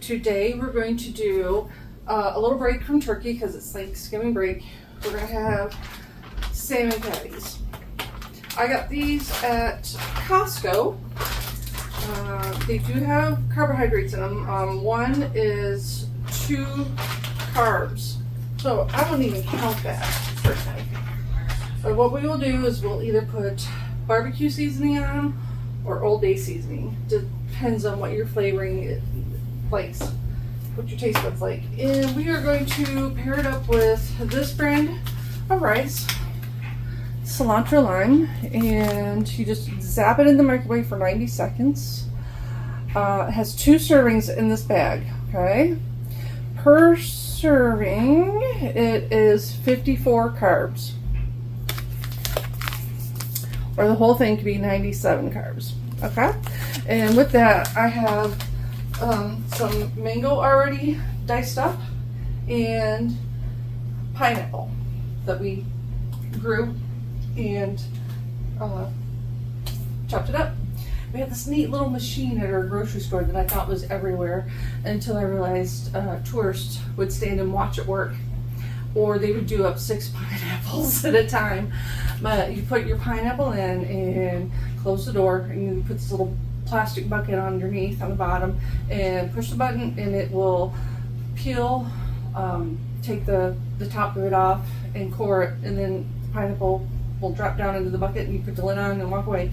Today we're going to do a little break from turkey because it's Thanksgiving break. We're going to have salmon patties. I got these at Costco. They do have carbohydrates in them. One is 2 carbs. So I don't even count that personally. But what we will do is we'll either put barbecue seasoning on them or Old Bay seasoning. Depends on what your flavoring likes, what your taste buds like. And we are going to pair it up with this brand of rice, cilantro lime, and you just zap it in the microwave for 90 seconds. It has 2 servings in this bag, okay? Per serving, it is 54 carbs. Or the whole thing could be 97 carbs, okay? And with that, I have some mango already diced up and pineapple that we grew and chopped it up. We had this neat little machine at our grocery store that I thought was everywhere until I realized tourists would stand and watch it work, or they would do up 6 pineapples at a time. But you put your pineapple in and close the door, and you put this little plastic bucket underneath on the bottom and push the button, and it will peel, take the top of it off and core it, and then the pineapple will drop down into the bucket and you put the lid on and walk away.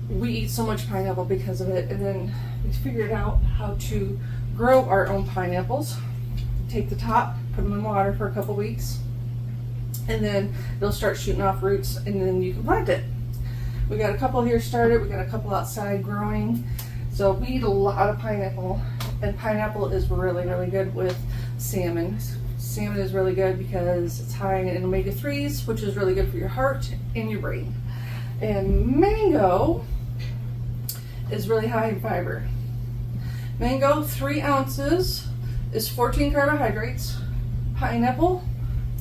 We eat so much pineapple because of it, and then we figured out how to grow our own pineapples. Take the top, put them in water for a couple weeks, and then they'll start shooting off roots, and then you can plant it. We got a couple here started, we got a couple outside growing. So we eat a lot of pineapple, and pineapple is really, really good with salmon. Salmon is really good because it's high in omega-3s, which is really good for your heart and your brain. And mango is really high in fiber. Mango, 3 ounces is 14 carbohydrates. Pineapple,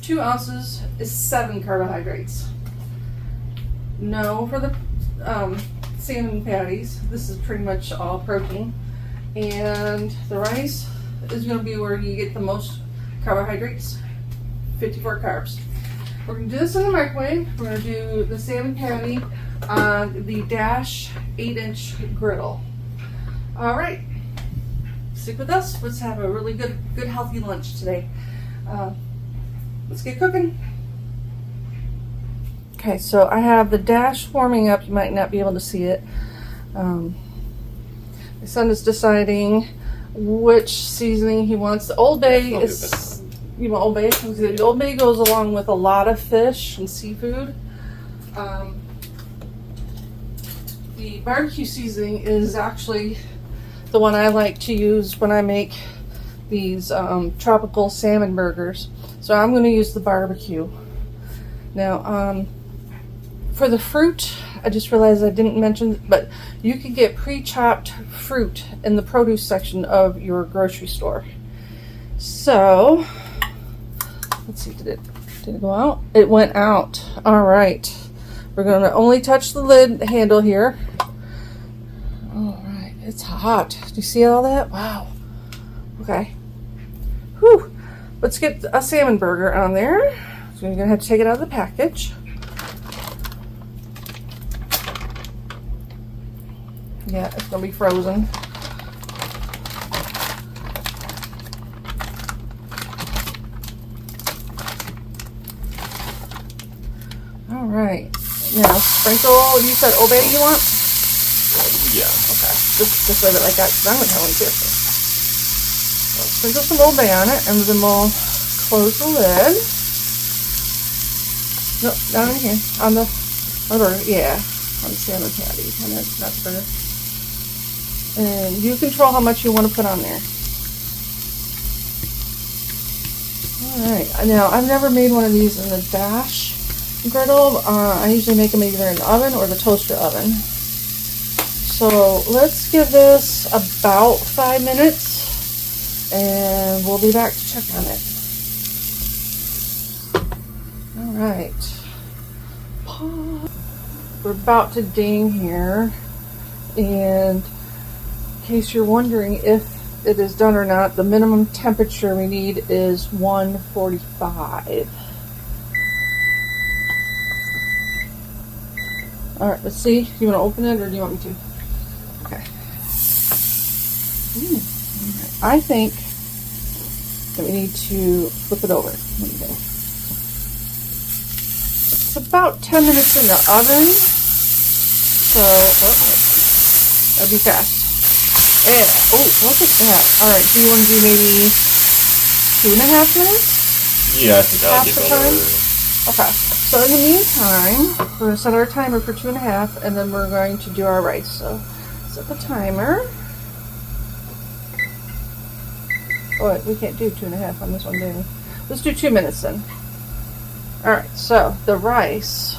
2 ounces is 7 carbohydrates. No for the salmon patties. This is pretty much all protein. And the rice is going to be where you get the most carbohydrates, 54 carbs. We're going to do this in the microwave. We're going to do the salmon patty on the Dash 8-inch griddle. All right, stick with us. Let's have a really good healthy lunch today. Let's get cooking. Okay, so I have the Dash warming up. You might not be able to see it. My son is deciding which seasoning he wants. The Old Bay is, you know, Old Bay. The Old Bay goes along with a lot of fish and seafood. The barbecue seasoning is actually the one I like to use when I make these tropical salmon burgers. So I'm going to use the barbecue. Now, for the fruit, I just realized I didn't mention, but you can get pre-chopped fruit in the produce section of your grocery store. So, let's see, did it go out? It went out. All right. We're going to only touch the lid handle here. All right. It's hot. Do you see all that? Wow. Okay. Whew. Let's get a salmon burger on there. So you're going to have to take it out of the package. Yeah, it's going to be frozen. All right. Now, sprinkle, you said Old Bay you want? Yeah. Okay. Just leave it like that because I'm going to tell him too. So sprinkle some Old Bay on it, and then we'll close the lid. Nope, down in here. On the burger. Yeah. On the salmon patty. On the, not the burger. And you control how much you want to put on there. Alright, now I've never made one of these in the Dash Griddle. I usually make them either in the oven or the toaster oven. So let's give this about 5 minutes and we'll be back to check on it. Alright. We're about to ding here, and in case you're wondering if it is done or not. The minimum temperature we need is 145. All right, let's see. Do you want to open it or do you want me to? Okay. I think that we need to flip it over. It's about 10 minutes in the oven. So, okay. That'd be fast. And, oh, look at that. Alright, so you want to do maybe 2.5 minutes? Yeah, I think that'll Half get the better. time? Okay. So in the meantime, we're going to set our timer for 2.5 and then we're going to do our rice. So, set the timer. Oh, wait, we can't do 2.5 on this one, do we? Let's do 2 minutes then. Alright, so the rice,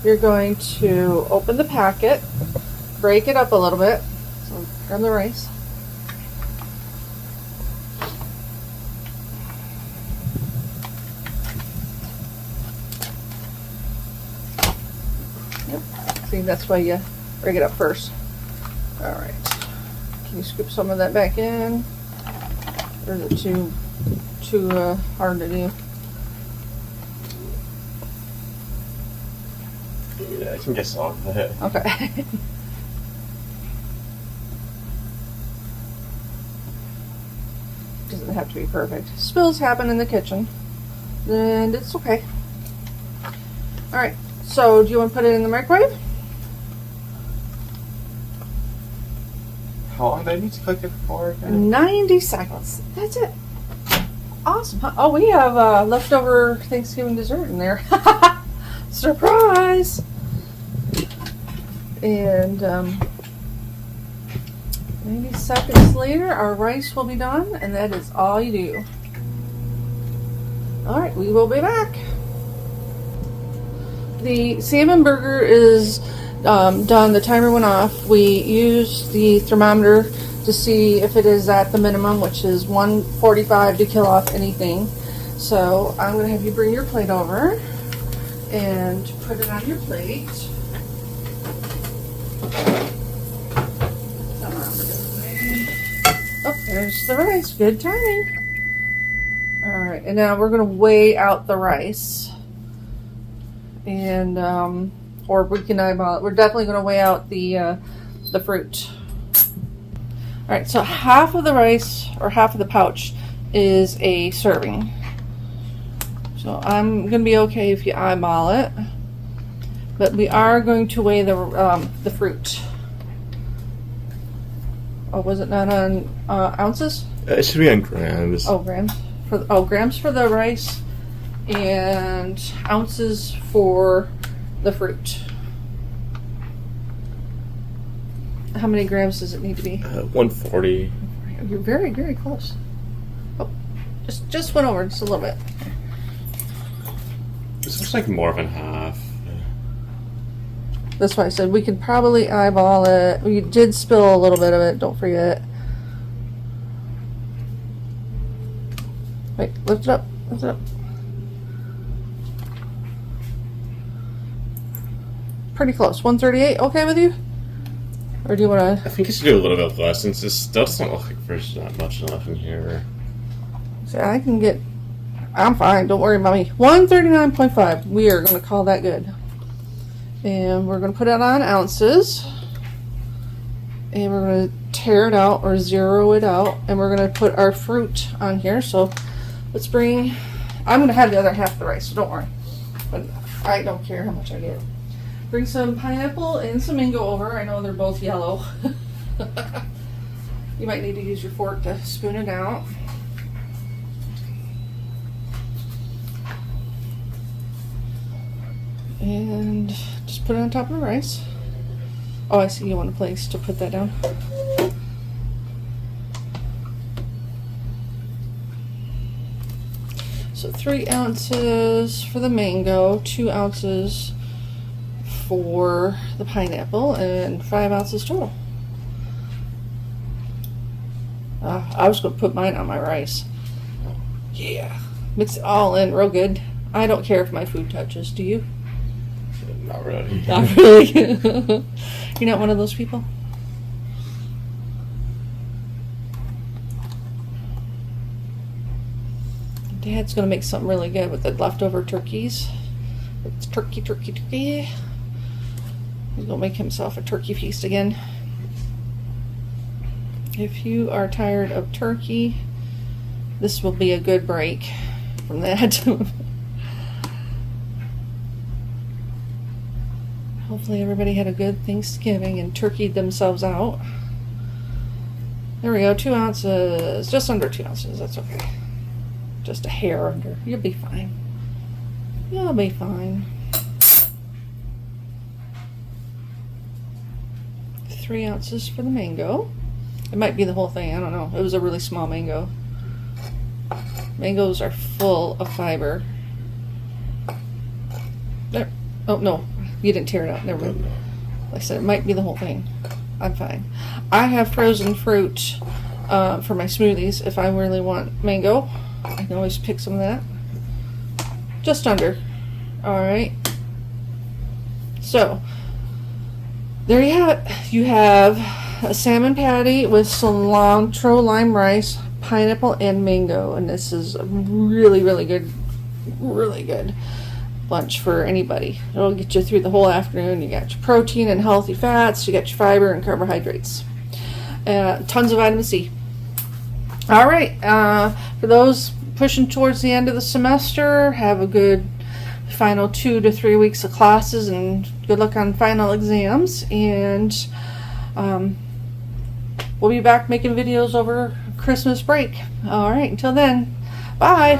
you're going to open the packet, break it up a little bit. So grab the rice. Yep. See, that's why you break it up first. Alright. Can you scoop some of that back in? Or is it too hard to do? Yeah, I can get some of it. Okay. Doesn't have to be perfect. Spills happen in the kitchen, and it's okay. Alright, so do you want to put it in the microwave? How long do I need to cook it for again? 90 seconds. That's it. Awesome. Huh? Oh, we have leftover Thanksgiving dessert in there. Surprise! And 90 seconds later, our rice will be done, and that is all you do. Alright, we will be back. The salmon burger is done. The timer went off. We used the thermometer to see if it is at the minimum, which is 145 to kill off anything. So I'm going to have you bring your plate over and put it on your plate. Oh, there's the rice. Good timing. Alright, and now we're going to weigh out the rice. And, or we can eyeball it. We're definitely going to weigh out the fruit. Alright, so half of the rice, or half of the pouch, is a serving. So I'm going to be okay if you eyeball it. But we are going to weigh the fruit. Oh, was it not on ounces? It should be on grams. Oh, grams. Grams for the rice and ounces for the fruit. How many grams does it need to be? 140. You're very, very close. Oh, just went over just a little bit. This looks like more than half. That's why I said we could probably eyeball it. We did spill a little bit of it, don't forget. Wait, lift it up. Lift it up. Pretty close. 138, okay with you? Or do you want I think I should do a little bit less since this still doesn't look like there's not much enough in here. to... See, I can get... I'm fine, don't worry about me. 139.5. We are going to call that good. And we're going to put it on ounces. And we're going to tear it out or zero it out. And we're going to put our fruit on here. So let's bring... I'm going to have the other half of the rice, so don't worry. But I don't care how much I get. Bring some pineapple and some mango over. I know they're both yellow. You might need to use your fork to spoon it out. And just put it on top of the rice. Oh, I see you want a place to put that down. So 3 ounces for the mango, 2 ounces for the pineapple, and 5 ounces total. I was going to put mine on my rice. Yeah. Mix it all in real good. I don't care if my food touches. Do you? Not really. Not really. You're not one of those people? Dad's gonna make something really good with the leftover turkeys. It's turkey. He's gonna make himself a turkey feast again. If you are tired of turkey, this will be a good break from that. Hopefully everybody had a good Thanksgiving and turkeyed themselves out. There we go, 2 ounces, just under 2 ounces, that's okay. Just a hair under, you'll be fine. You'll be fine. 3 ounces for the mango. It might be the whole thing, I don't know. It was a really small mango. Mangoes are full of fiber. There. Oh, no, you didn't tear it out, never mind. Like I said, it might be the whole thing. I'm fine. I have frozen fruit for my smoothies if I really want mango. I can always pick some of that. Just under. Alright. So, there you have it. You have a salmon patty with cilantro, lime rice, pineapple, and mango. And this is a really, really good lunch for anybody. It'll get you through the whole afternoon. You got your protein and healthy fats. You got your fiber and carbohydrates. Tons of vitamin C. All right. For those pushing towards the end of the semester, have a good final 2 to 3 weeks of classes and good luck on final exams. And we'll be back making videos over Christmas break. All right. Until then, bye.